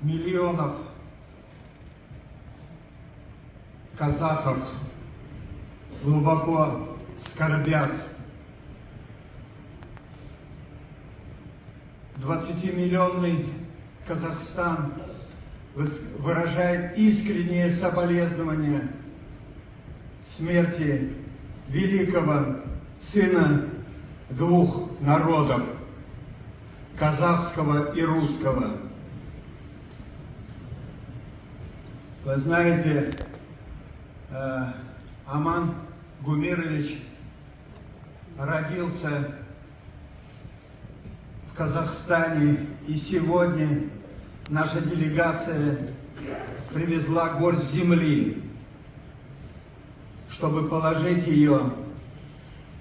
миллионов казахов глубоко скорбят. 20-миллионный Казахстан выражает искреннее соболезнование смерти великого сына двух народов, казахского и русского. Вы знаете, Аман Гумирович родился в Казахстане, и сегодня наша делегация привезла горсть земли, чтобы положить ее.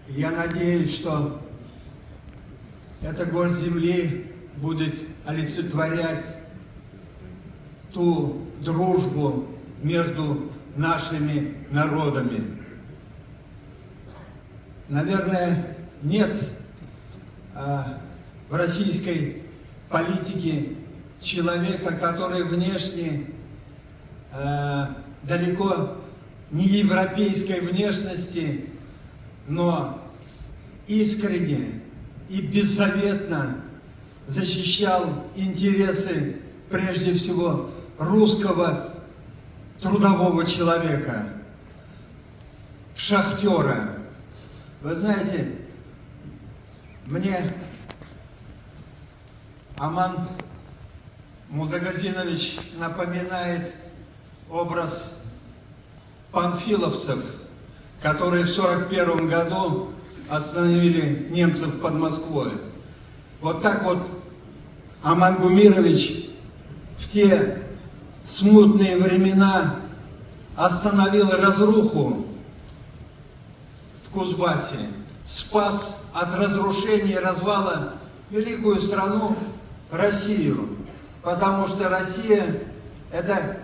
Я надеюсь, что эта горсть земли будет олицетворять ту дружбу между нашими народами. Наверное, нет в российской политике человека, который внешне далеко не европейской внешности, но искренне и беззаветно защищал интересы, прежде всего, русского трудового человека, шахтера. Вы знаете, мне Аман Мудагазинович напоминает образ панфиловцев, которые в 1941 году остановили немцев под Москвой. Вот так вот Аман Гумирович в те смутные времена остановил разруху в Кузбассе, спас от разрушения и развала великую страну Россию, потому что Россия – это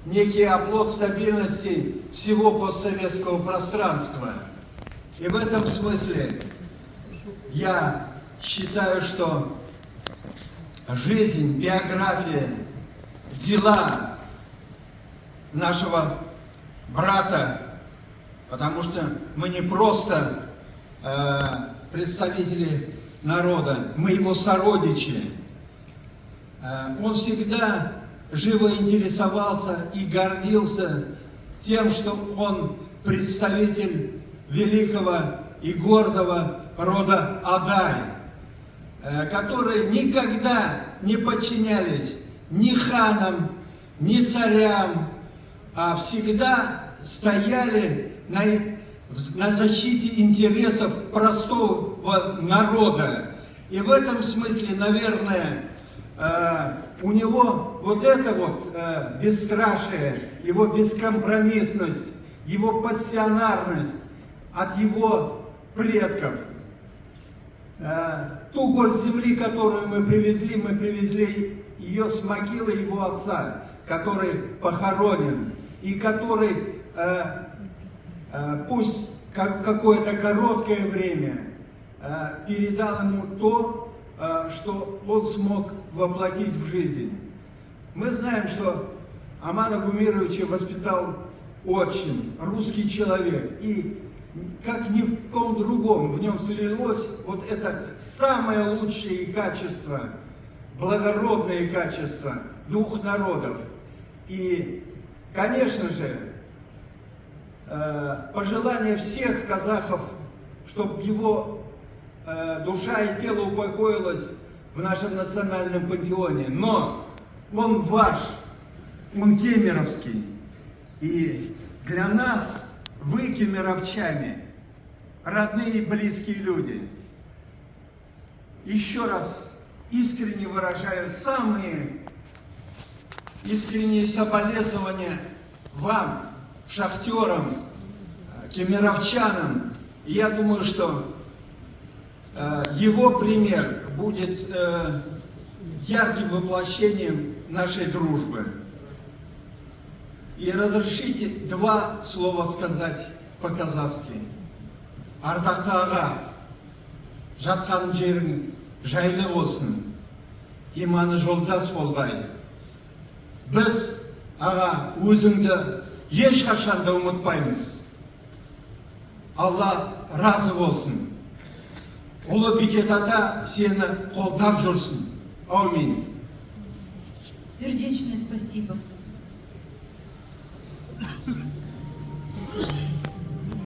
некий оплот стабильности всего постсоветского пространства. И в этом смысле я считаю, что жизнь, биография, дела нашего брата, потому что мы не просто представители народа, мы его сородичи. Он всегда живо интересовался и гордился тем, что он представитель великого и гордого рода Адай, которые никогда не подчинялись ни ханам, ни царям, а всегда стояли на защите интересов простого народа. И в этом смысле, наверное, у него вот это вот бесстрашие, его бескомпромиссность, его пассионарность от его предков. Ту горсть земли, которую мы привезли ее с могилы его отца, который похоронен, и который пусть какое-то короткое время передал ему то, что он смог воплотить в жизнь. Мы знаем, что Амана Гумировича воспитал отчим, русский человек, и как ни в ком другом в нем слилось вот это самое лучшее качество, благородные качества двух народов. И, конечно же, пожелание всех казахов, чтобы его душа и тело упокоилось в нашем национальном пантеоне. Но он ваш, он кемеровский. И для нас вы, кемеровчане, родные и близкие люди. Еще раз искренне выражаю самые искренние соболезнования вам, шахтерам, кемеровчанам. И я думаю, что его пример будет ярким воплощением нашей дружбы. И разрешите два слова сказать по-казахски. Ардақтаға, жатқан жерің жайлы болсын, иманы жолдас болғай. Біз аға өзіңді ешқашанда ұмытпаймыз. Алла разы болсын. Ұлы Бекет ата сені қолдап жүрсін. Аумин. Сердечное спасибо.